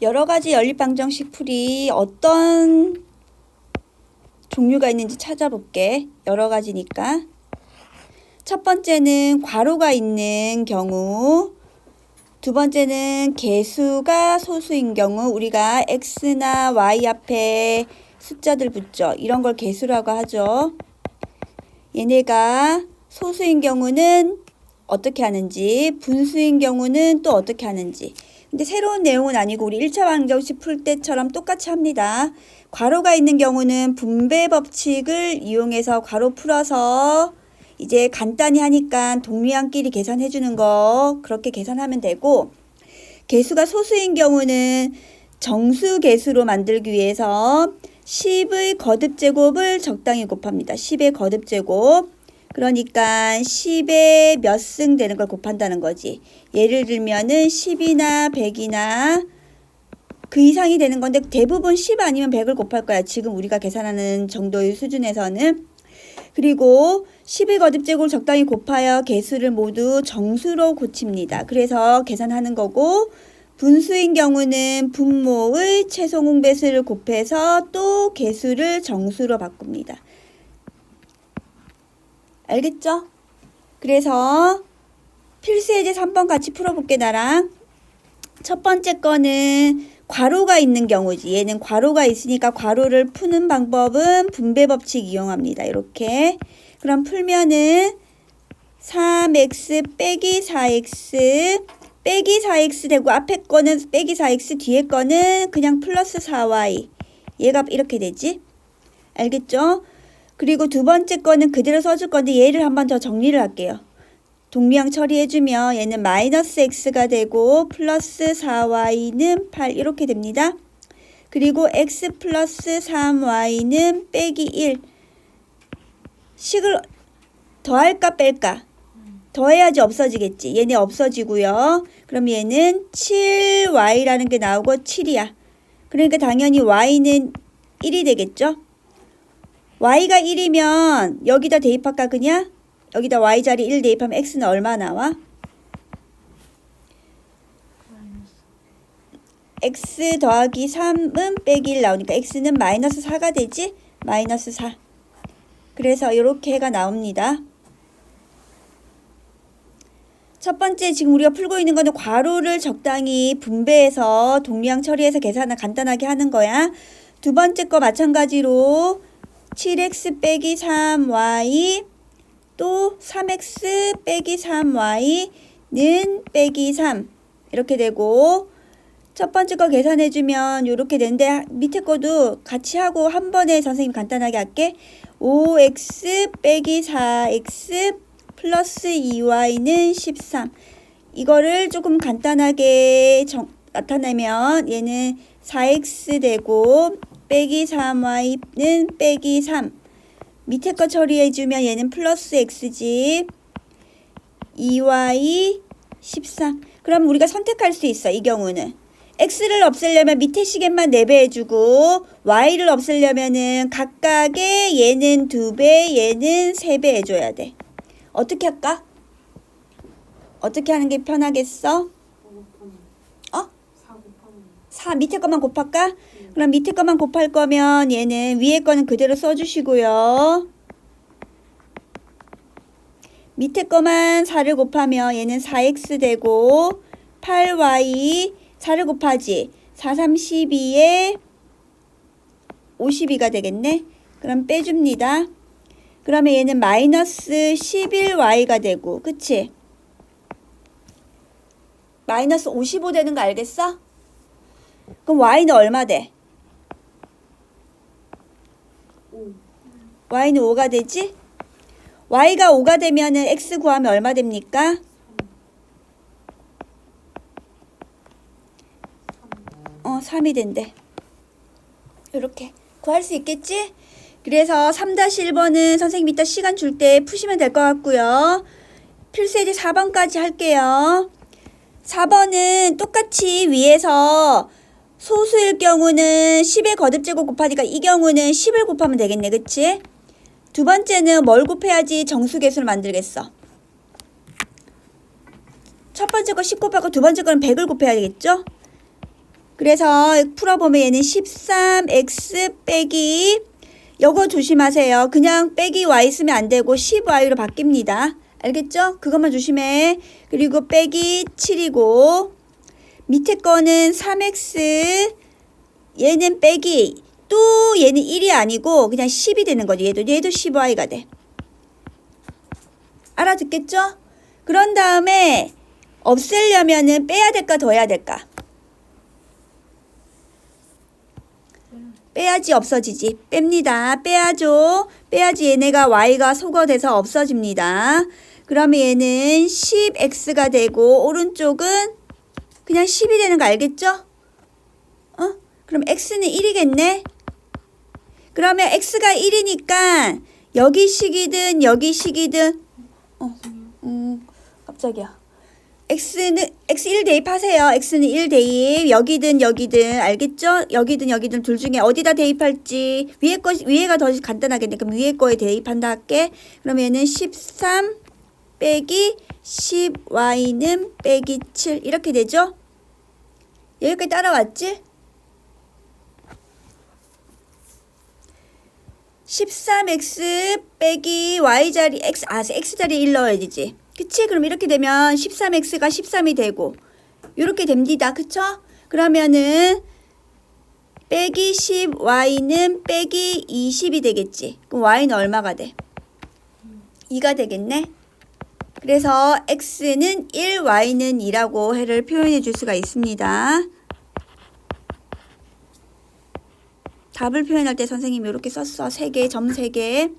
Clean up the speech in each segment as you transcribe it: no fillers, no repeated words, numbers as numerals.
여러 가지 연립방정식 풀이 어떤 종류가 있는지 찾아볼게. 여러 가지니까. 첫 번째는 괄호가 있는 경우, 두 번째는 개수가 소수인 경우 우리가 x나 y 앞에 숫자들 붙죠. 이런 걸 개수라고 하죠. 얘네가 소수인 경우는 어떻게 하는지, 분수인 경우는 또 어떻게 하는지. 근데 새로운 내용은 아니고 우리 1차 방정식 풀 때처럼 똑같이 합니다. 괄호가 있는 경우는 분배 법칙을 이용해서 괄호 풀어서 이제 간단히 하니까 동류항끼리 계산해 주는 거 그렇게 계산하면 되고, 개수가 소수인 경우는 정수 개수로 만들기 위해서 10의 거듭제곱을 적당히 곱합니다. 10의 거듭제곱. 그러니까 10에 몇 승 되는 걸 곱한다는 거지. 예를 들면은 10이나 100이나 그 이상이 되는 건데 대부분 10 아니면 100을 곱할 거야. 지금 우리가 계산하는 정도의 수준에서는. 그리고 10의 거듭제곱을 적당히 곱하여 개수를 모두 정수로 고칩니다. 그래서 계산하는 거고, 분수인 경우는 분모의 최소공배수를 곱해서 또 개수를 정수로 바꿉니다. 알겠죠? 그래서 필수예제 3번 같이 풀어볼게 나랑. 첫 번째 거는 괄호가 있는 경우지. 얘는 괄호가 있으니까 괄호를 푸는 방법은 분배 법칙 이용합니다. 이렇게. 그럼 풀면은 3x 빼기 4x 빼기 4x 되고, 앞에 거는 빼기 4x, 뒤에 거는 그냥 플러스 4y. 얘가 이렇게 되지. 알겠죠? 그리고 두 번째 거는 그대로 써줄 건데 얘를 한번 더 정리를 할게요. 동류항 처리해주면 얘는 마이너스 x가 되고 플러스 4y는 8 이렇게 됩니다. 그리고 x 플러스 3y는 빼기 1. 식을 더할까 뺄까? 더해야지 없어지겠지. 얘네 없어지고요. 그럼 얘는 7y라는 게 나오고 7이야. 그러니까 당연히 y는 1이 되겠죠. y가 1이면 여기다 대입할까 그냥? 여기다 y 자리 1 대입하면 x는 얼마 나와? x 더하기 3은 빼기 1 나오니까 x는 마이너스 4가 되지? 마이너스 4. 그래서 이렇게 해가 나옵니다. 첫 번째 지금 우리가 풀고 있는 거는 괄호를 적당히 분배해서 동류항 처리해서 계산을 간단하게 하는 거야. 두 번째 거 마찬가지로 7x 빼기 3y 또 3x 빼기 3y는 빼기 3 이렇게 되고, 첫 번째 거 계산해주면 이렇게 되는데 밑에 거도 같이 하고 한 번에 선생님 간단하게 할게. 5x 빼기 4x 플러스 2y는 13. 이거를 조금 간단하게 나타내면 얘는 4x 되고 빼기 3y는 빼기 3. 밑에 거 처리해주면 얘는 플러스 x지. 2y 13. 그럼 우리가 선택할 수 있어. 이 경우는 x를 없애려면 밑에 시계만 4배 해주고, y를 없애려면은 각각의 얘는 2배, 얘는 3배 해줘야 돼. 어떻게 할까? 어떻게 하는 게 편하겠어? 4 밑에 것만 곱할까? 그럼 밑에 것만 곱할 거면 얘는 위에 거는 그대로 써주시고요. 밑에 거만 4를 곱하면 얘는 4x 되고 8y 4를 곱하지. 4, 3, 12에 52가 되겠네. 그럼 빼줍니다. 그러면 얘는 마이너스 11y가 되고, 그치? 마이너스 55 되는 거 알겠어? 그럼 y는 얼마 돼? y는 5가 되지? y가 5가 되면은 x 구하면 얼마 됩니까? 3이 된대. 이렇게 구할 수 있겠지? 그래서 3-1번은 선생님 이따 시간 줄 때 푸시면 될 것 같고요. 필수예제 4번까지 할게요. 4번은 똑같이 위에서 소수일 경우는 10의 거듭제곱 곱하니까 이 경우는 10을 곱하면 되겠네. 그치? 두 번째는 뭘 곱해야지 정수개수를 만들겠어? 첫 번째 거 10 곱하고 두 번째 거는 100을 곱해야 되겠죠? 그래서 풀어보면 얘는 13x 빼기 요거 조심하세요. 그냥 빼기 y 쓰면 안 되고 10y로 바뀝니다. 알겠죠? 그것만 조심해. 그리고 빼기 7이고 밑에 거는 3x 얘는 빼기 또 얘는 1이 아니고 그냥 10이 되는 거죠. 얘도 10y가 돼. 알아듣겠죠? 그런 다음에 없애려면은 빼야 될까 더 해야 될까? 빼야지 없어지지. 뺍니다. 빼야죠. 빼야지 얘네가 y가 소거돼서 없어집니다. 그러면 얘는 10x가 되고 오른쪽은 그냥 10이 되는 거 알겠죠? 그럼 x는 1이겠네. 그러면 x가 1이니까 여기 식이든 여기 식이든 깜짝이야. x는 x1 대입하세요. x는 1 대입. 여기든 여기든 알겠죠? 여기든 여기든 둘 중에 어디다 대입할지 위에가 더 간단하겠네. 그럼 위에 거에 대입한다 할게. 그러면 얘는 13 빼기 10y는 빼기 7 이렇게 되죠? 여기까지 따라왔지? 13x 빼기 y자리 x자리에 1 넣어야 되지. 그치? 그럼 이렇게 되면 13x가 13이 되고 이렇게 됩니다. 그쵸? 그러면은 빼기 10y는 빼기 20이 되겠지. 그럼 y는 얼마가 돼? 2가 되겠네. 그래서 x는 1, y는 2라고 해를 표현해 줄 수가 있습니다. 답을 표현할 때 선생님이 이렇게 썼어. 3개, 점 3개.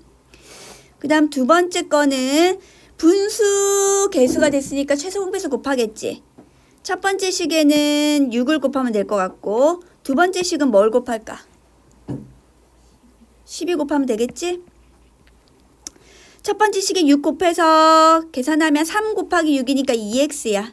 그 다음 두 번째 거는 분수 개수가 됐으니까 최소 공배수 곱하겠지. 첫 번째 식에는 6을 곱하면 될 것 같고 두 번째 식은 뭘 곱할까? 12 곱하면 되겠지? 첫 번째 식에 6 곱해서 계산하면 3 곱하기 6이니까 2x야.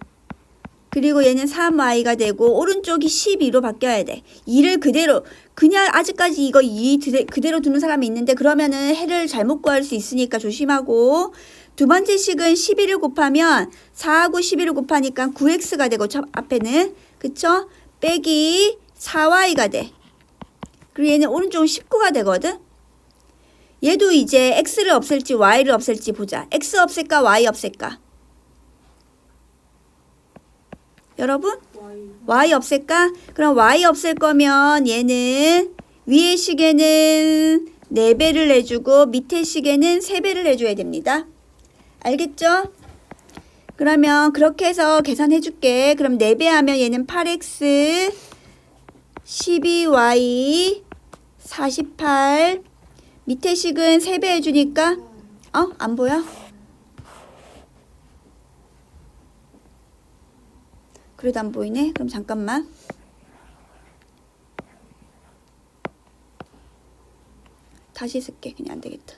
그리고 얘는 3y가 되고 오른쪽이 12로 바뀌어야 돼. 2를 그대로 그냥 아직까지 이거 2 그대로 두는 사람이 있는데 그러면은 해를 잘못 구할 수 있으니까 조심하고 두 번째 식은 12를 곱하면 4하고 12를 곱하니까 9x가 되고 앞에는 그쵸? 빼기 4y가 돼. 그리고 얘는 오른쪽은 19가 되거든. 얘도 이제 x를 없앨지 y를 없앨지 보자. x 없앨까 y 없앨까? 여러분? y 없앨까? 그럼 y 없앨 거면 얘는 위에 식에는 4배를 내주고 밑에 식에는 3배를 내줘야 됩니다. 알겠죠? 그러면 그렇게 해서 계산해 줄게. 그럼 4배 하면 얘는 8x 12y 48 밑에 식은 3배 해주니까 안 보여? 그래도 안 보이네. 그럼 잠깐만. 다시 쓸게. 그냥 안 되겠다.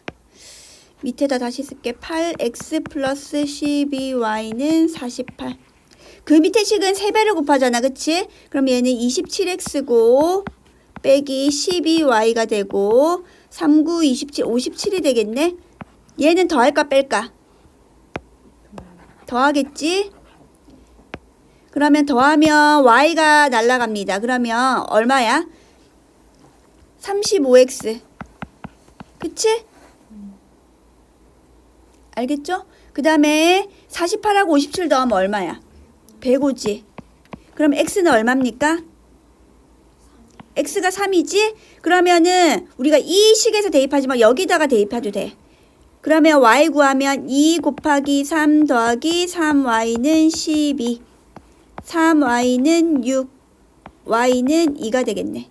밑에다 다시 쓸게. 8x 플러스 12y는 48. 그 밑에 식은 3배를 곱하잖아. 그치? 그럼 얘는 27x고 빼기 12y가 되고 39, 27, 57이 되겠네. 얘는 더할까 뺄까? 더하겠지? 그러면 더하면 y가 날라갑니다. 그러면 얼마야? 35x. 그치? 알겠죠? 그 다음에 48하고 57 더하면 얼마야? 105지. 그럼 x는 얼마입니까? x가 3이지? 그러면은 우리가 이 식에서 대입하지만 여기다가 대입해도 돼. 그러면 y 구하면 2 곱하기 3 더하기 3y는 12. 3y는 6, y는 2가 되겠네.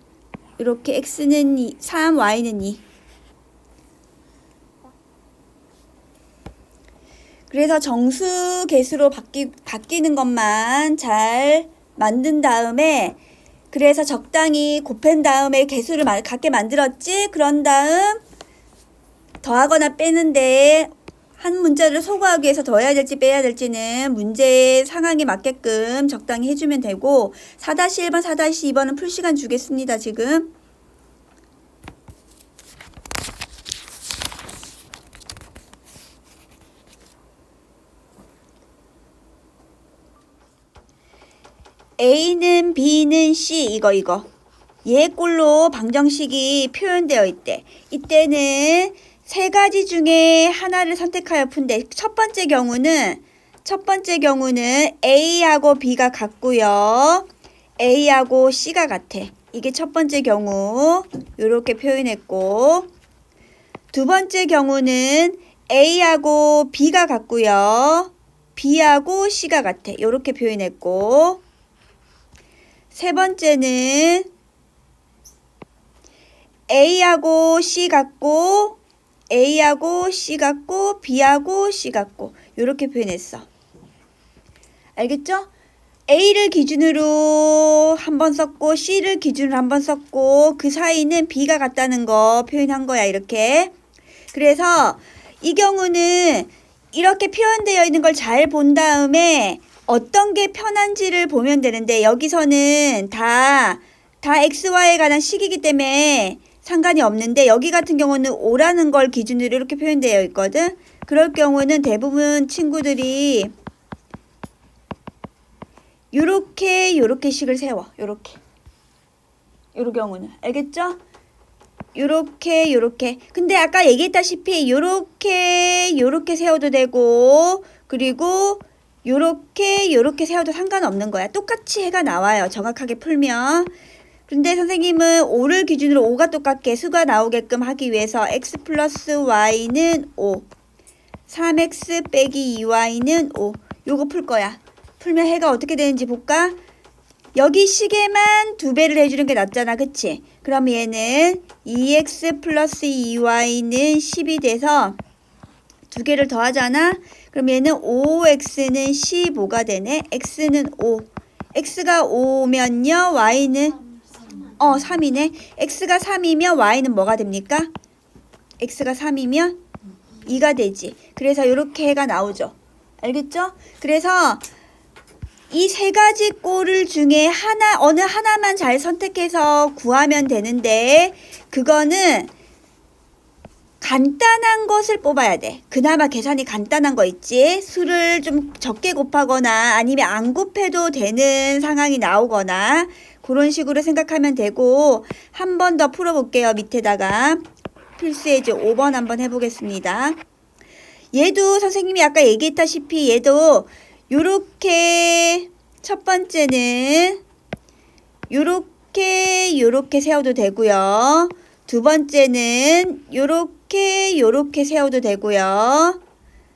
이렇게 x는 2, 3, y는 2. 그래서 정수 개수로 바뀌는 것만 잘 만든 다음에 그래서 적당히 곱한 다음에 개수를 같게 만들었지. 그런 다음 더하거나 빼는데 한 문자를 소거하기 위해서 더해야 될지 빼야 될지는 문제의 상황에 맞게끔 적당히 해주면 되고 4-1번, 4-2번은 풀시간 주겠습니다. 지금. A는 B는 C 이거 얘 꼴로 방정식이 표현되어 있대. 이때는 세 가지 중에 하나를 선택하여 푼대. 첫 번째 경우는 A하고 B가 같고요. A하고 C가 같아. 이게 첫 번째 경우. 이렇게 표현했고, 두 번째 경우는 A하고 B가 같고요. B하고 C가 같아. 이렇게 표현했고, 세 번째는 A하고 C 같고, A하고 C 같고, B하고 C 같고, 이렇게 표현했어. 알겠죠? A를 기준으로 한번 썼고, C를 기준으로 한번 썼고, 그 사이는 B가 같다는 거 표현한 거야, 이렇게. 그래서 이 경우는 이렇게 표현되어 있는 걸 잘 본 다음에 어떤 게 편한지를 보면 되는데, 여기서는 다 XY에 관한 식이기 때문에 상관이 없는데, 여기 같은 경우는 O라는 걸 기준으로 이렇게 표현되어 있거든. 그럴 경우는 대부분 친구들이 요렇게 식을 세워. 요렇게 경우는. 알겠죠? 요렇게. 근데 아까 얘기했다시피 요렇게 세워도 되고, 그리고 요렇게 세워도 상관없는 거야. 똑같이 해가 나와요. 정확하게 풀면. 근데 선생님은 5를 기준으로 5가 똑같게 수가 나오게끔 하기 위해서 x 플러스 y는 5, 3x 빼기 2y는 5. 요거 풀 거야. 풀면 해가 어떻게 되는지 볼까? 여기 식에만 2배를 해주는 게 낫잖아. 그치? 그럼 얘는 2x 플러스 2y는 10이 돼서 2개를 더하잖아. 그럼 얘는 5x는 15가 되네. x는 5. x가 5면요. y는 3이네. x가 3이면 y는 뭐가 됩니까? x가 3이면 2가 되지. 그래서 이렇게 해가 나오죠. 알겠죠? 그래서 이 세 가지 꼴을 중에 어느 하나만 잘 선택해서 구하면 되는데, 그거는 간단한 것을 뽑아야 돼. 그나마 계산이 간단한 거 있지. 수를 좀 적게 곱하거나 아니면 안 곱해도 되는 상황이 나오거나 그런 식으로 생각하면 되고, 한 번 더 풀어볼게요. 밑에다가 필수예제 5번 한번 해보겠습니다. 얘도 선생님이 아까 얘기했다시피 얘도 요렇게 첫 번째는 요렇게 세워도 되고요. 두 번째는 요렇게 세워도 되고요.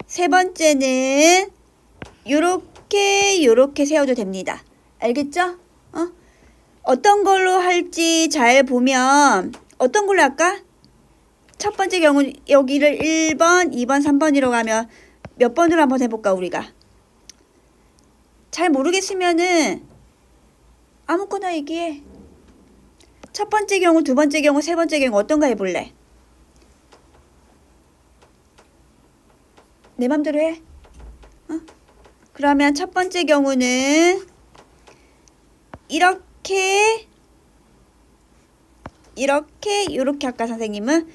세 번째는 요렇게 세워도 됩니다. 알겠죠? 어떤 걸로 할지 잘 보면 어떤 걸로 할까? 첫 번째 경우 여기를 1번, 2번, 3번으로 가면 몇 번으로 한번 해볼까 우리가? 잘 모르겠으면은 아무거나 얘기해. 첫 번째 경우, 두 번째 경우, 세 번째 경우 어떤 거 해볼래? 내 맘대로 해. 그러면 첫 번째 경우는 이렇게 할까 선생님은?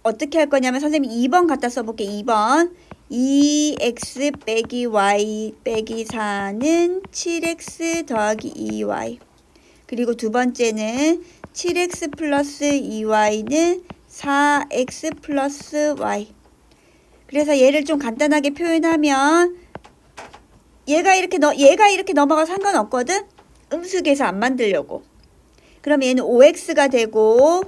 어떻게 할 거냐면 선생님 2번 갖다 써볼게. 2번 2x 빼기 y 빼기 4는 7x 더하기 2y. 그리고 두 번째는 7x 플러스 2y는 4x 플러스 y. 그래서 얘를 좀 간단하게 표현하면 얘가 이렇게 넘어가 상관없거든? 음수계에서 안 만들려고. 그럼 얘는 5x가 되고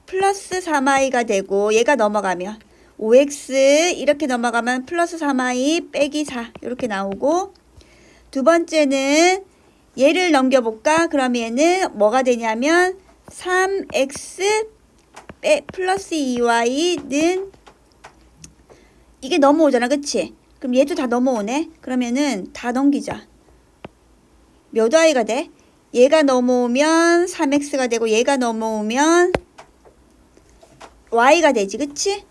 플러스 3y가 되고, 얘가 넘어가면 5x 이렇게 넘어가면 플러스 3y 빼기 4 이렇게 나오고, 두 번째는 얘를 넘겨볼까? 그럼 얘는 뭐가 되냐면 3x 플러스 2y는 이게 넘어오잖아. 그치? 그럼 얘도 다 넘어오네. 그러면은 다 넘기자. 몇 y가 돼? 얘가 넘어오면 3x가 되고 얘가 넘어오면 y가 되지. 그치?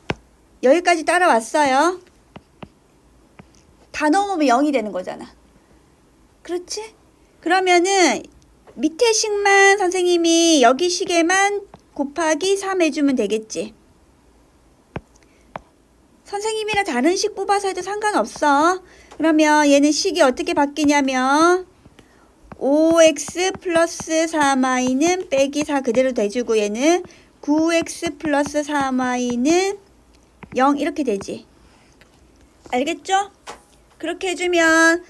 여기까지 따라왔어요. 다 넘어오면 0이 되는 거잖아. 그렇지? 그러면은 밑에 식만 선생님이 여기 식에만 곱하기 3 해주면 되겠지. 선생님이랑 다른 식 뽑아서 해도 상관없어. 그러면 얘는 식이 어떻게 바뀌냐면 5x 플러스 3y는 빼기 4 그대로 돼주고 얘는 9x 플러스 3y는 0 이렇게 되지. 알겠죠? 그렇게 해주면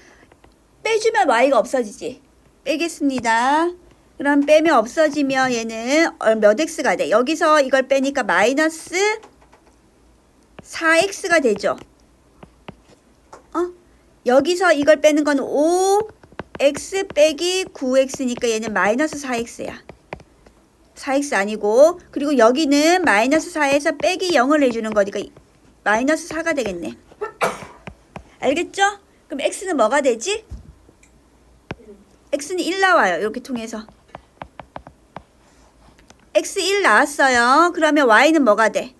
빼주면 y가 없어지지. 빼겠습니다. 그럼 빼면 없어지면 얘는 몇 x가 돼? 여기서 이걸 빼니까 마이너스 4x가 되죠. 여기서 이걸 빼는 건 5x 빼기 9x니까 얘는 마이너스 4x야. 4x 아니고, 그리고 여기는 마이너스 4에서 빼기 0을 해주는 거니까 마이너스 4가 되겠네. 알겠죠? 그럼 x는 뭐가 되지? x는 1 나와요. 이렇게 통해서. x 1 나왔어요. 그러면 y는 뭐가 돼?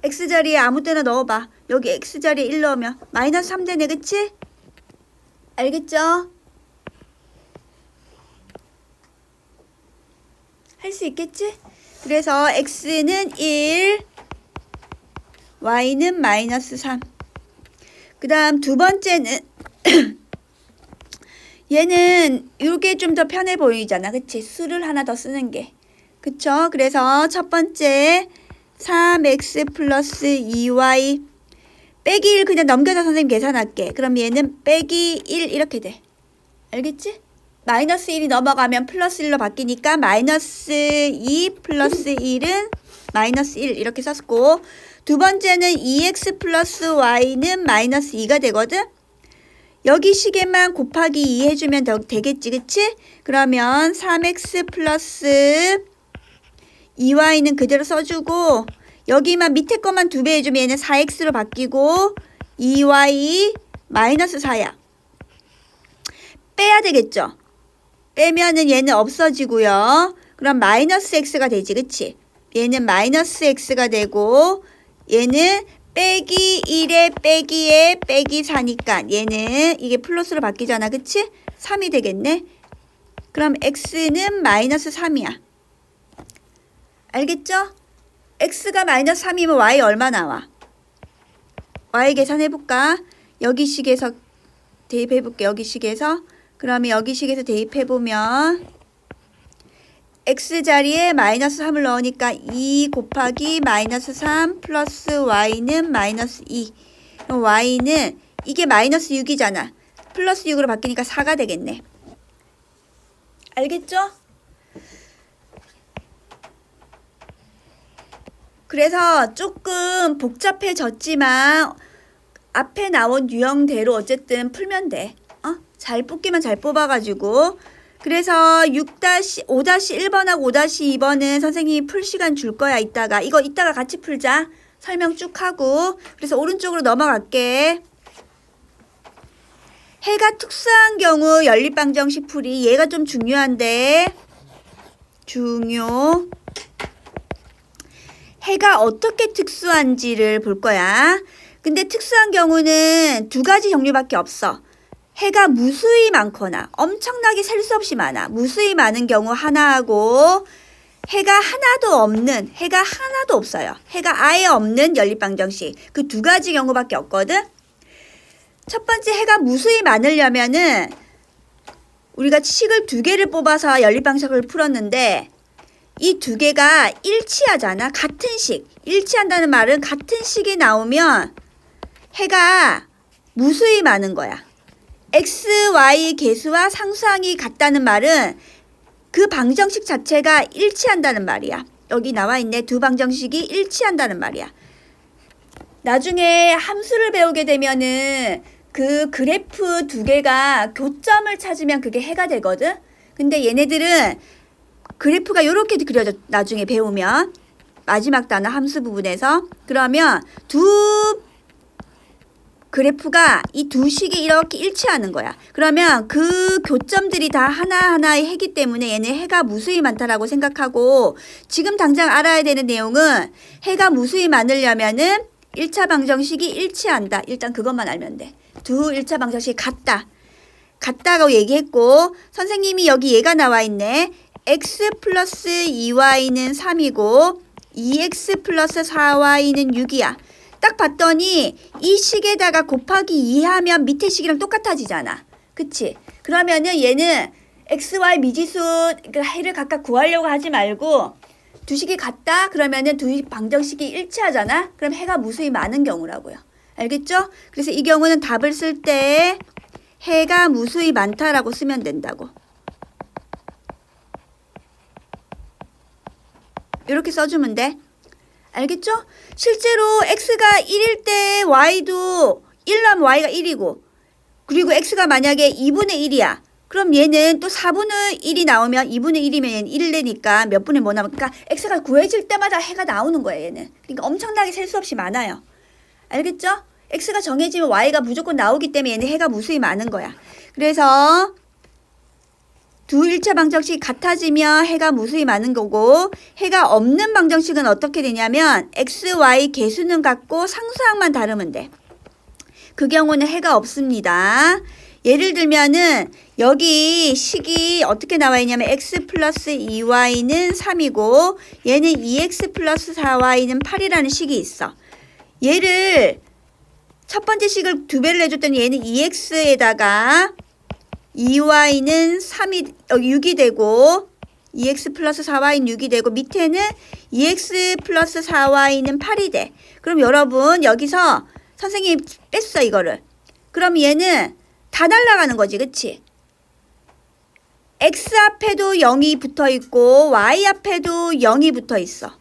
x자리에 아무 때나 넣어봐. 여기 x자리에 1 넣으면 마이너스 3 되네. 그치? 알겠죠? 할 수 있겠지? 그래서 x는 1, y는 마이너스 3. 그 다음 두 번째는 얘는 이게 좀 더 편해 보이잖아. 그치? 수를 하나 더 쓰는 게. 그쵸? 그래서 첫 번째 3x 플러스 2y 빼기 1 그냥 넘겨서 선생님 계산할게. 그럼 얘는 빼기 1 이렇게 돼. 알겠지? 마이너스 1이 넘어가면 플러스 1로 바뀌니까 마이너스 2 플러스 1은 마이너스 1 이렇게 썼고, 두 번째는 2x 플러스 y는 마이너스 2가 되거든. 여기 식에만 곱하기 2 해주면 되겠지. 그치? 그러면 3x 플러스 2y는 그대로 써주고, 여기만 밑에 것만 2배 해주면 얘는 4x로 바뀌고 2y 마이너스 4야. 빼야 되겠죠? 빼면은 얘는 없어지고요. 그럼 마이너스 x가 되지. 그치? 얘는 마이너스 x가 되고, 얘는 빼기 1에 빼기에 빼기 4니까 얘는 이게 플러스로 바뀌잖아. 그치? 3이 되겠네. 그럼 x는 마이너스 3이야. 알겠죠? x가 마이너스 3이면 y 얼마 나와? y 계산해볼까? 여기 식에서 대입해볼게. 여기 식에서. 그러면 여기 식에서 대입해보면 x자리에 마이너스 3을 넣으니까 2 곱하기 마이너스 3 플러스 y는 마이너스 2. 그럼 y는 이게 마이너스 6이잖아. 플러스 6으로 바뀌니까 4가 되겠네. 알겠죠? 그래서 조금 복잡해졌지만 앞에 나온 유형대로 어쨌든 풀면 돼. 잘 뽑기만 잘 뽑아가지고. 그래서 5-1번하고 5-2번은 선생님이 풀 시간 줄 거야. 이따가. 이거 이따가 같이 풀자. 설명 쭉 하고. 그래서 오른쪽으로 넘어갈게. 해가 특수한 경우 연립방정식 풀이. 얘가 좀 중요한데. 해가 어떻게 특수한지를 볼 거야. 근데 특수한 경우는 두 가지 종류밖에 없어. 해가 무수히 많거나 엄청나게 셀 수 없이 많아. 무수히 많은 경우 하나하고 해가 하나도 없어요. 해가 아예 없는 연립방정식. 그 두 가지 경우밖에 없거든. 첫 번째 해가 무수히 많으려면은 우리가 식을 두 개를 뽑아서 연립방정식을 풀었는데 이 두 개가 일치하잖아. 같은 식. 일치한다는 말은 같은 식이 나오면 해가 무수히 많은 거야. x, y 개수와 상수항이 같다는 말은 그 방정식 자체가 일치한다는 말이야. 여기 나와 있네. 두 방정식이 일치한다는 말이야. 나중에 함수를 배우게 되면은 그 그래프 두 개가 교점을 찾으면 그게 해가 되거든. 근데 얘네들은 그래프가 이렇게 그려져. 나중에 배우면 마지막 단어 함수 부분에서. 그러면 두 그래프가 이 두 식이 이렇게 일치하는 거야. 그러면 그 교점들이 다 하나하나의 해기 때문에 얘는 해가 무수히 많다라고 생각하고, 지금 당장 알아야 되는 내용은 해가 무수히 많으려면은 1차 방정식이 일치한다. 일단 그것만 알면 돼. 두 1차 방정식이 같다고 얘기했고, 선생님이 여기 얘가 나와 있네. x 플러스 2y는 3이고 2x 플러스 4y는 6이야. 딱 봤더니 이 식에다가 곱하기 2 하면 밑에 식이랑 똑같아지잖아. 그치? 그러면은 얘는 x, y 미지수 그 해를 각각 구하려고 하지 말고 두 식이 같다? 그러면은 두 방정식이 일치하잖아? 그럼 해가 무수히 많은 경우라고요. 알겠죠? 그래서 이 경우는 답을 쓸 때 해가 무수히 많다라고 쓰면 된다고. 이렇게 써주면 돼. 알겠죠? 실제로 x가 1일 때 y도 1로 하면 y가 1이고 그리고 x가 만약에 2분의 1이야. 그럼 얘는 또 4분의 1이 나오면 2분의 1이면 얘는 1 되니까 몇 분의 뭐 나오면 그러니까 x가 구해질 때마다 해가 나오는 거예요. 얘는. 그러니까 엄청나게 셀 수 없이 많아요. 알겠죠? x가 정해지면 y가 무조건 나오기 때문에 얘는 해가 무수히 많은 거야. 그래서 두 1차 방정식이 같아지면 해가 무수히 많은 거고 해가 없는 방정식은 어떻게 되냐면 x, y 개수는 같고 상수항만 다르면 돼. 그 경우는 해가 없습니다. 예를 들면은 여기 식이 어떻게 나와 있냐면 x 플러스 2y는 3이고 얘는 2x 플러스 4y는 8이라는 식이 있어. 얘를 첫 번째 식을 두 배를 해줬더니 얘는 2x에다가 2y는 6이 되고 2x 플러스 4y는 6이 되고 밑에는 2x 플러스 4y는 8이 돼. 그럼 여러분 여기서 선생님이 뺐어 이거를. 그럼 얘는 다 날아가는 거지. 그치? x 앞에도 0이 붙어 있고 y 앞에도 0이 붙어 있어.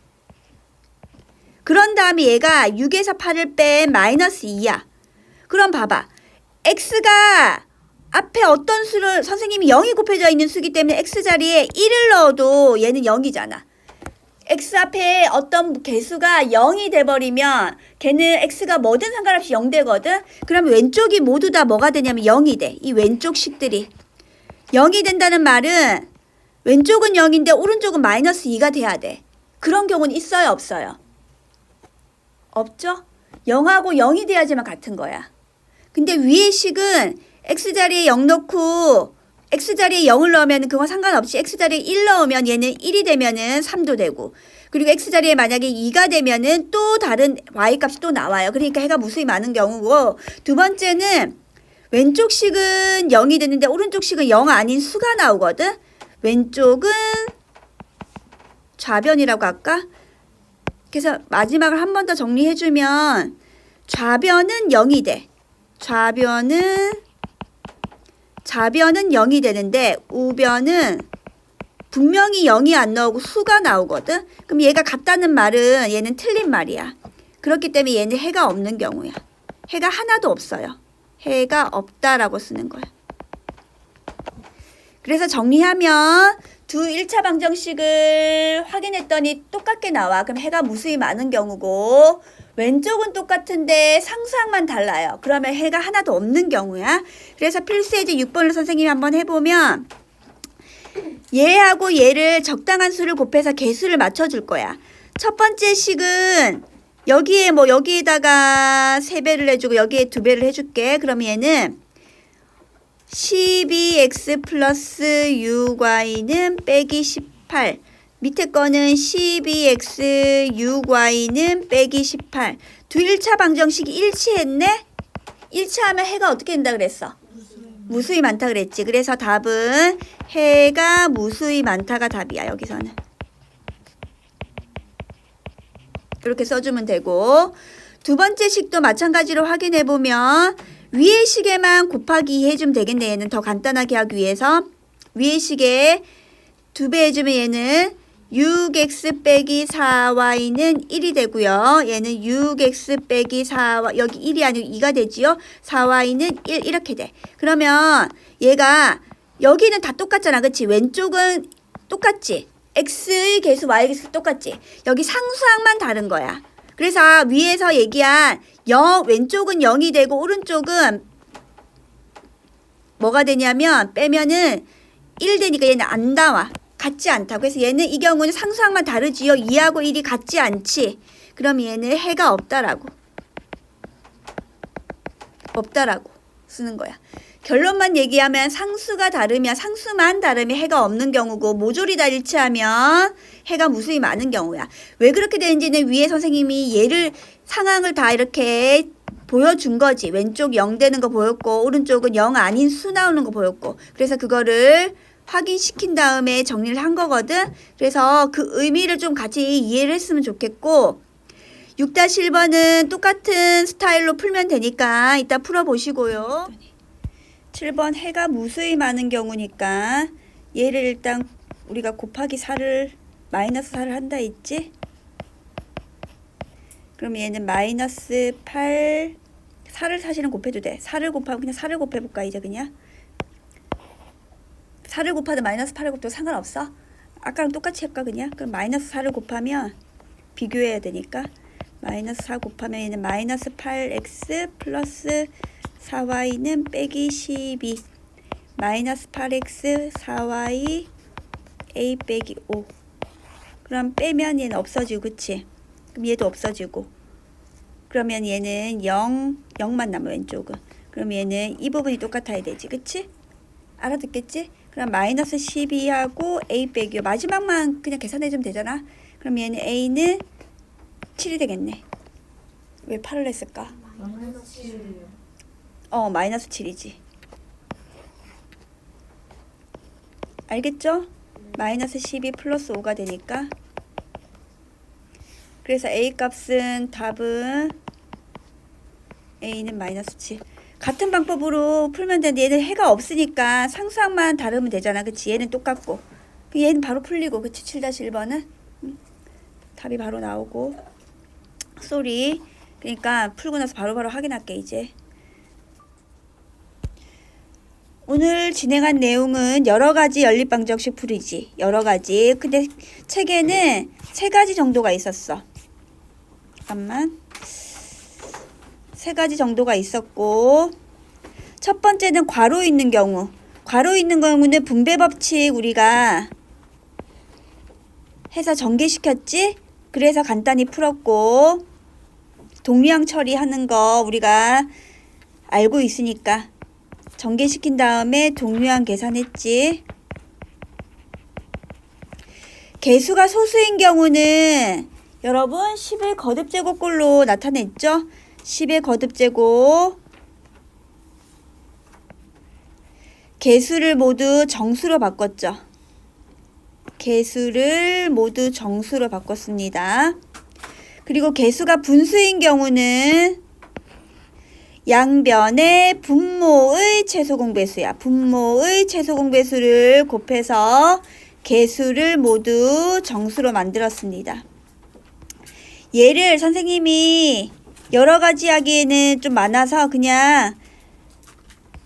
그런 다음에 얘가 6에서 8을 뺀 마이너스 2야. 그럼 봐봐. x가 앞에 어떤 수를 선생님이 0이 곱해져 있는 수기 때문에 x 자리에 1을 넣어도 얘는 0이잖아. x 앞에 어떤 개수가 0이 돼버리면 걔는 x가 뭐든 상관없이 0 되거든. 그럼 왼쪽이 모두 다 뭐가 되냐면 0이 돼. 이 왼쪽 식들이. 0이 된다는 말은 왼쪽은 0인데 오른쪽은 마이너스 2가 돼야 돼. 그런 경우는 있어요 없어요? 없죠? 0하고 0이 돼야지만 같은 거야. 근데 위의 식은 x자리에 0 넣고 x자리에 0을 넣으면 그건 상관없이 x자리에 1 넣으면 얘는 1이 되면은 3도 되고 그리고 x자리에 만약에 2가 되면은 또 다른 y값이 또 나와요. 그러니까 해가 무수히 많은 경우고 두 번째는 왼쪽 식은 0이 되는데 오른쪽 식은 0 아닌 수가 나오거든. 왼쪽은 좌변이라고 할까? 그래서 마지막을 한 번 더 정리해주면 좌변은 0이 돼. 좌변은 0이 되는데 우변은 분명히 0이 안 나오고 수가 나오거든. 그럼 얘가 같다는 말은 얘는 틀린 말이야. 그렇기 때문에 얘는 해가 없는 경우야. 해가 하나도 없어요. 해가 없다라고 쓰는 거야. 그래서 정리하면 두 1차 방정식을 확인했더니 똑같게 나와. 그럼 해가 무수히 많은 경우고 왼쪽은 똑같은데 상수항만 달라요. 그러면 해가 하나도 없는 경우야. 그래서 필수예제 6번을 선생님이 한번 해보면 얘하고 얘를 적당한 수를 곱해서 개수를 맞춰줄 거야. 첫 번째 식은 여기에 여기에다가 3배를 해주고 여기에 2배를 해줄게. 그러면 얘는 12x 플러스 6y는 빼기 18. 밑에 거는 12x 6y는 빼기 18. 두 1차 방정식이 일치했네? 일치하면 해가 어떻게 된다 그랬어? 무수히 많다 그랬지. 그래서 답은 해가 무수히 많다가 답이야. 여기서는. 이렇게 써주면 되고 두 번째 식도 마찬가지로 확인해보면 위의 식에만 곱하기 2 해주면 되겠네. 얘는 더 간단하게 하기 위해서 위의 식에 2배 해주면 얘는 6x 빼기 4y는 1이 되고요. 얘는 6x 빼기 4y 여기 1이 아니고 2가 되지요. 4y는 1 이렇게 돼. 그러면 얘가 여기는 다 똑같잖아. 그치? 왼쪽은 똑같지? x의 개수 y의 개수 똑같지? 여기 상수항만 다른 거야. 그래서 위에서 얘기한 왼쪽은 0이 되고 오른쪽은 뭐가 되냐면 빼면은 1 되니까 얘는 안 나와. 같지 않다고. 그래서 얘는 이 경우는 상수항만 다르지요. 2하고 1이 같지 않지. 그럼 얘는 해가 없다라고 쓰는 거야. 결론만 얘기하면 상수가 다르면 상수만 다르면 해가 없는 경우고 모조리 다 일치하면 해가 무수히 많은 경우야. 왜 그렇게 되는지는 위에 선생님이 얘를 상황을 다 이렇게 보여준 거지. 왼쪽 0 되는 거 보였고 오른쪽은 0 아닌 수 나오는 거 보였고 그래서 그거를 확인시킨 다음에 정리를 한 거거든. 그래서 그 의미를 좀 같이 이해를 했으면 좋겠고 6-1번은 똑같은 스타일로 풀면 되니까 이따 풀어보시고요. 7번 해가 무수히 많은 경우니까 얘를 일단 우리가 곱하기 4를 마이너스 4를 한다 했지? 그럼 얘는 마이너스 8 4를 사실은 곱해도 돼. 4를 곱하면 그냥 4를 곱해볼까 이제 그냥 4를 곱하든 마이너스 8을 곱해도 상관없어. 아까랑 똑같이 할까 그냥? 그럼 마이너스 4를 곱하면 비교해야 되니까 마이너스 4 곱하면 얘는 마이너스 8x 플러스 4y는 빼기 12 마이너스 8x 4y a 빼기 5 그럼 빼면 얘는 없어지고 그치? 그럼 얘도 없어지고 그러면 얘는 0만 남아 왼쪽은. 그럼 얘는 이 부분이 똑같아야 되지 그치? 알아듣겠지? 그럼 마이너스 12하고 a 빼기 5 마지막만 그냥 계산해주면 되잖아. 그럼 얘는 a는 7이 되겠네. 왜 8을 했을까? 마이너스 7이요. 마이너스 7이지. 알겠죠? 마이너스 12 플러스 5가 되니까 그래서 a 값은 답은 a는 마이너스 7. 같은 방법으로 풀면 되는데 얘는 해가 없으니까 상수항만 다르면 되잖아. 그치? 얘는 똑같고 얘는 바로 풀리고 그치? 7-1번은 답이 바로 나오고 쏘리. 그러니까 풀고 나서 바로바로 확인할게 이제. 오늘 진행한 내용은 여러가지 연립방정식 풀이지. 여러가지. 근데 책에는 3가지 정도가 있었어. 잠깐만. 3가지 정도가 있었고 첫 번째는 괄호 있는 경우. 괄호 있는 경우는 분배 법칙 우리가 해서 전개시켰지? 그래서 간단히 풀었고 동류항 처리하는 거 우리가 알고 있으니까 전개시킨 다음에 동류항 계산했지. 개수가 소수인 경우는 여러분 10의 거듭제곱꼴로 나타냈죠? 10의 거듭제곱 개수를 모두 정수로 바꿨죠. 개수를 모두 정수로 바꿨습니다. 그리고 개수가 분수인 경우는 양변의 분모의 최소공배수야. 분모의 최소공배수를 곱해서 개수를 모두 정수로 만들었습니다. 얘를 선생님이 여러 가지 하기에는 좀 많아서 그냥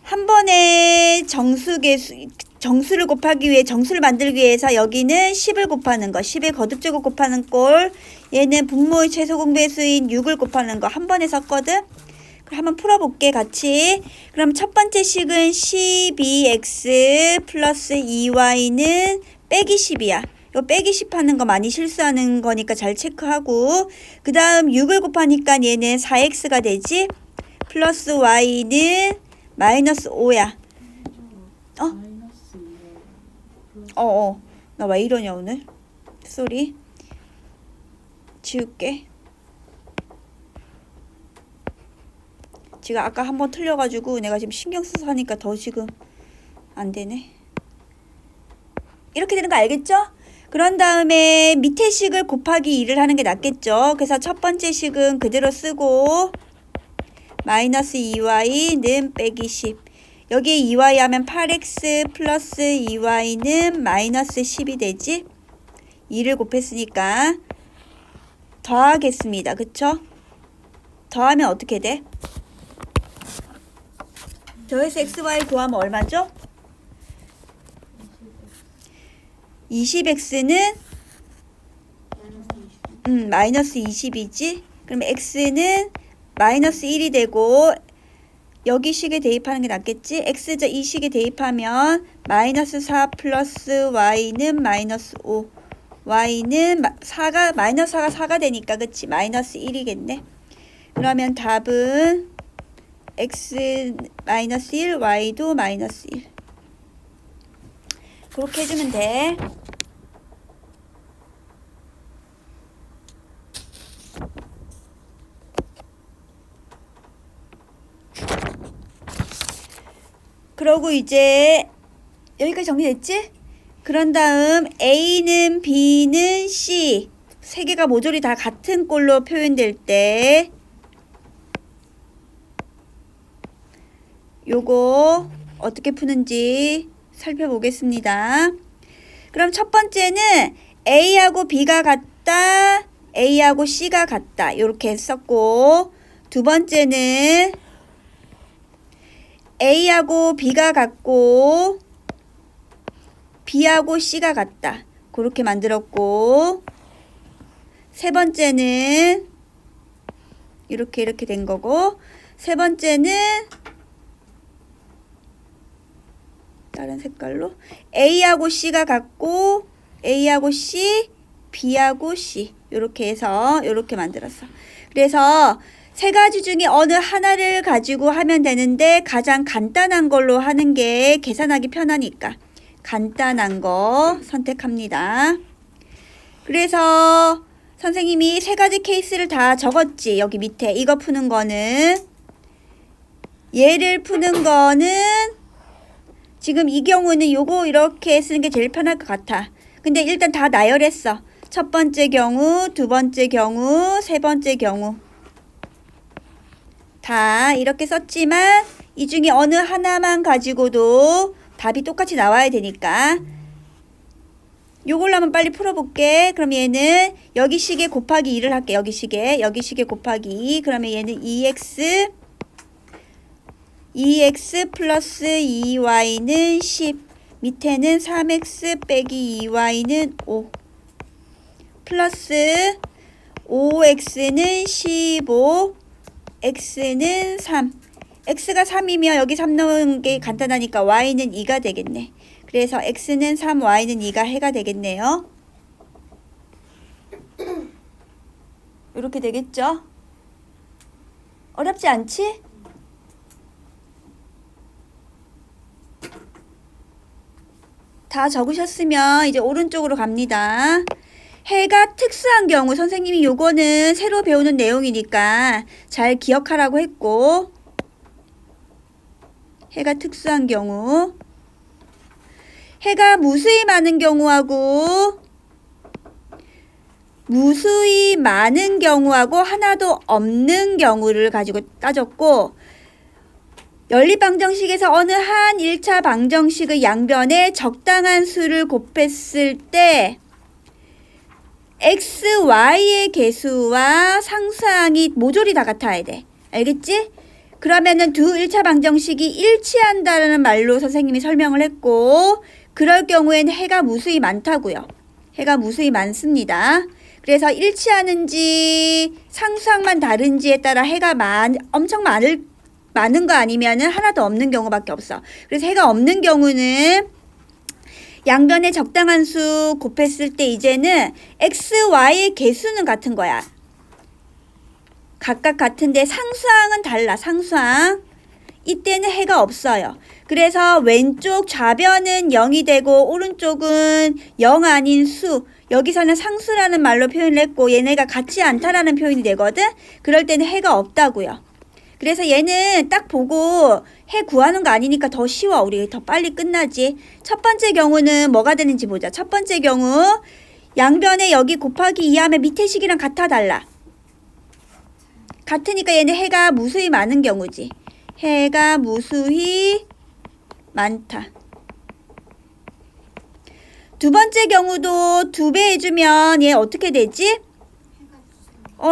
한 번에 정수를 곱하기 위해 정수를 만들기 위해서 여기는 10을 곱하는 거 10의 거듭제곱 곱하는 꼴 얘는 분모의 최소공배수인 6을 곱하는 거 한 번에 썼거든. 한번 풀어볼게 같이. 그럼 첫 번째 식은 12x 플러스 2y는 빼기 10이야. 이거 빼기 10 하는 거 많이 실수하는 거니까 잘 체크하고 그 다음 6을 곱하니까 얘는 4x가 되지. 플러스 y는 마이너스 5야. 나 왜 이러냐 오늘. 쏘리. 지울게. 지금 아까 한번 틀려가지고 내가 지금 신경 써서 하니까 더 지금 안 되네. 이렇게 되는 거 알겠죠? 그런 다음에 밑에 식을 곱하기 2를 하는 게 낫겠죠? 그래서 첫 번째 식은 그대로 쓰고 마이너스 2y는 빼기 10. 여기에 2y 하면 8x 플러스 2y는 마이너스 10이 되지? 2를 곱했으니까 더하겠습니다. 그쵸? 더하면 어떻게 돼? 더해서 xy 구하면 얼마죠? 20x는 마이너스 20이지? 그럼 x는 마이너스 1이 되고 여기 식에 대입하는 게 낫겠지? x저 이 식에 대입하면 마이너스 4 플러스 y는 마이너스 5 y는 4가 마이너스 4가 4가 되니까 그치? 마이너스 1이겠네. 그러면 답은 x 마이너스 1 y도 마이너스 1 그렇게 해주면 돼. 그러고 이제 여기까지 정리됐지? 그런 다음 A는 B는 C 세 개가 모조리 다 같은 꼴로 표현될 때 요거 어떻게 푸는지 살펴보겠습니다. 그럼 첫 번째는 A하고 B가 같다, A하고 C가 같다 이렇게 했었고, 두 번째는 A하고 B가 같고 B하고 C가 같다 그렇게 만들었고, 세 번째는 이렇게 된 거고, 세 번째는 다른 색깔로 A하고 C가 같고 A하고 C, B하고 C 이렇게 해서 이렇게 만들었어. 그래서 세 가지 중에 어느 하나를 가지고 하면 되는데 가장 간단한 걸로 하는 게 계산하기 편하니까 간단한 거 선택합니다. 그래서 선생님이 세 가지 케이스를 다 적었지. 여기 밑에 이거 푸는 거는, 얘를 푸는 거는 지금 이 경우는 요거 이렇게 쓰는 게 제일 편할 것 같아. 근데 일단 다 나열했어. 첫 번째 경우, 두 번째 경우, 세 번째 경우 다 이렇게 썼지만 이 중에 어느 하나만 가지고도 답이 똑같이 나와야 되니까 요걸로 한번 빨리 풀어볼게. 그럼 얘는 여기 시계 곱하기 2를 할게. 여기 시계 곱하기 2. 그러면 얘는 2x 플러스 2y는 10, 밑에는 3x 빼기 2y는 5 플러스 5x는 15, x는 3. x가 3이면 여기 3 넣은 게 간단하니까 y는 2가 되겠네. 그래서 x는 3, y는 2가 해가 되겠네요. 이렇게 되겠죠? 어렵지 않지? 다 적으셨으면 이제 오른쪽으로 갑니다. 해가 특수한 경우, 선생님이 요거는 새로 배우는 내용이니까 잘 기억하라고 했고, 해가 특수한 경우, 해가 무수히 많은 경우하고 무수히 많은 경우하고 하나도 없는 경우를 가지고 따졌고, 연립방정식에서 어느 한 1차 방정식의 양변에 적당한 수를 곱했을 때 x, y의 개수와 상수항이 모조리 다 같아야 돼. 알겠지? 그러면은 두 1차 방정식이 일치한다는 말로 선생님이 설명을 했고, 그럴 경우에는 해가 무수히 많다고요. 해가 무수히 많습니다. 그래서 일치하는지 상수항만 다른지에 따라 해가 엄청 많은 거 아니면은 하나도 없는 경우밖에 없어. 그래서 해가 없는 경우는 양변에 적당한 수 곱했을 때 이제는 x, y의 개수는 같은 거야. 각각 같은데 상수항은 달라. 상수항. 이때는 해가 없어요. 그래서 왼쪽 좌변은 0이 되고 오른쪽은 0 아닌 수. 여기서는 상수라는 말로 표현을 했고 얘네가 같지 않다라는 표현이 되거든. 그럴 때는 해가 없다고요. 그래서 얘는 딱 보고 해 구하는 거 아니니까 더 쉬워. 우리 더 빨리 끝나지. 첫 번째 경우는 뭐가 되는지 보자. 첫 번째 경우 양변에 여기 곱하기 2 하면 밑에 식이랑 같아 달라? 같으니까 얘는 해가 무수히 많은 경우지. 해가 무수히 많다. 두 번째 경우도 2배 해주면 얘 어떻게 되지?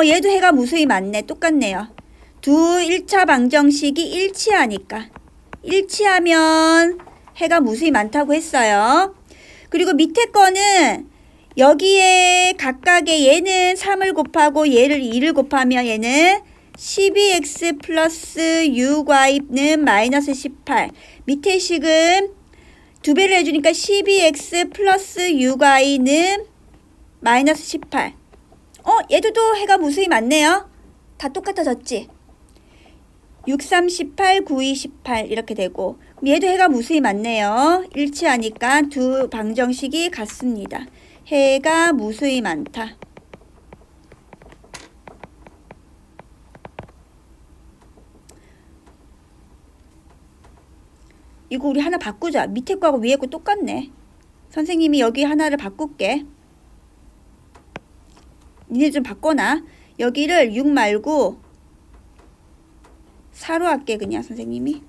얘도 해가 무수히 많네. 똑같네요. 두 1차 방정식이 일치하니까. 일치하면 해가 무수히 많다고 했어요. 그리고 밑에 거는 여기에 각각의 얘는 3을 곱하고 얘를 2를 곱하면 얘는 12x 플러스 6y는 마이너스 18. 밑에 식은 2배를 해주니까 12x 플러스 6y는 마이너스 18. 얘도 또 해가 무수히 많네요. 다 똑같아졌지? 6, 3, 18, 9, 2, 18 이렇게 되고, 얘도 해가 무수히 많네요. 일치하니까 두 방정식이 같습니다. 해가 무수히 많다. 이거 우리 하나 바꾸자. 밑에 거하고 위에 거 똑같네. 선생님이 여기 하나를 바꿀게. 니네 좀 바꿔놔. 여기를 6 말고 4로 할게 그냥 선생님이.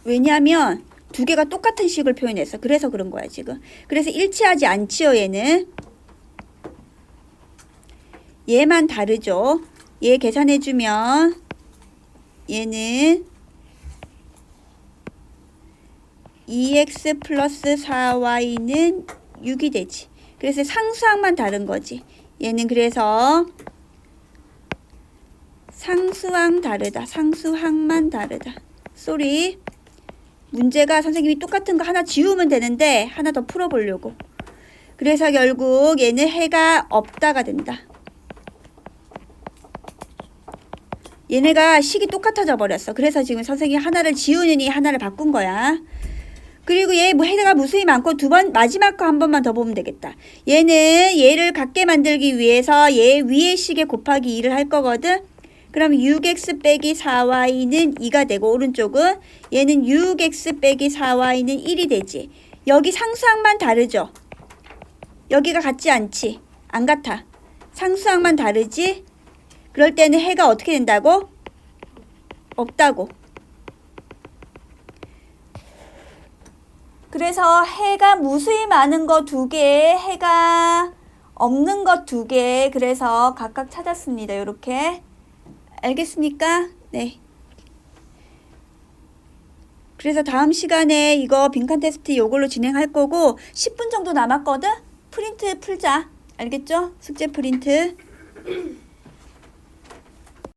왜냐하면 두 개가 똑같은 식을 표현했어. 그래서 그런 거야 지금. 그래서 일치하지 않지요 얘는. 얘만 다르죠. 얘 계산해주면 얘는 2x 플러스 4y는 6이 되지. 그래서 상수항만 다른 거지. 얘는 그래서 상수항 다르다. 상수항만 다르다. 쏘리. 문제가 선생님이 똑같은 거 하나 지우면 되는데 하나 더 풀어보려고. 그래서 결국 얘는 해가 없다가 된다. 얘네가 식이 똑같아져 버렸어. 그래서 지금 선생님이 하나를 지우느니 하나를 바꾼 거야. 그리고 얘 뭐 해가 무수히 많고 두 번 마지막 거 한 번만 더 보면 되겠다. 얘는 얘를 같게 만들기 위해서 얘 위의 식에 곱하기 2를 할 거거든. 그럼 6x 빼기 4y는 2가 되고 오른쪽은 얘는 6x 빼기 4y는 1이 되지. 여기 상수항만 다르죠. 여기가 같지 않지. 안 같아. 상수항만 다르지. 그럴 때는 해가 어떻게 된다고? 없다고. 그래서 해가 무수히 많은 거 2개, 해가 없는 것 2개. 그래서 각각 찾았습니다. 이렇게. 알겠습니까? 네. 그래서 다음 시간에 이거 빈칸 테스트 이걸로 진행할 거고 10분 정도 남았거든? 프린트 풀자. 알겠죠? 숙제 프린트.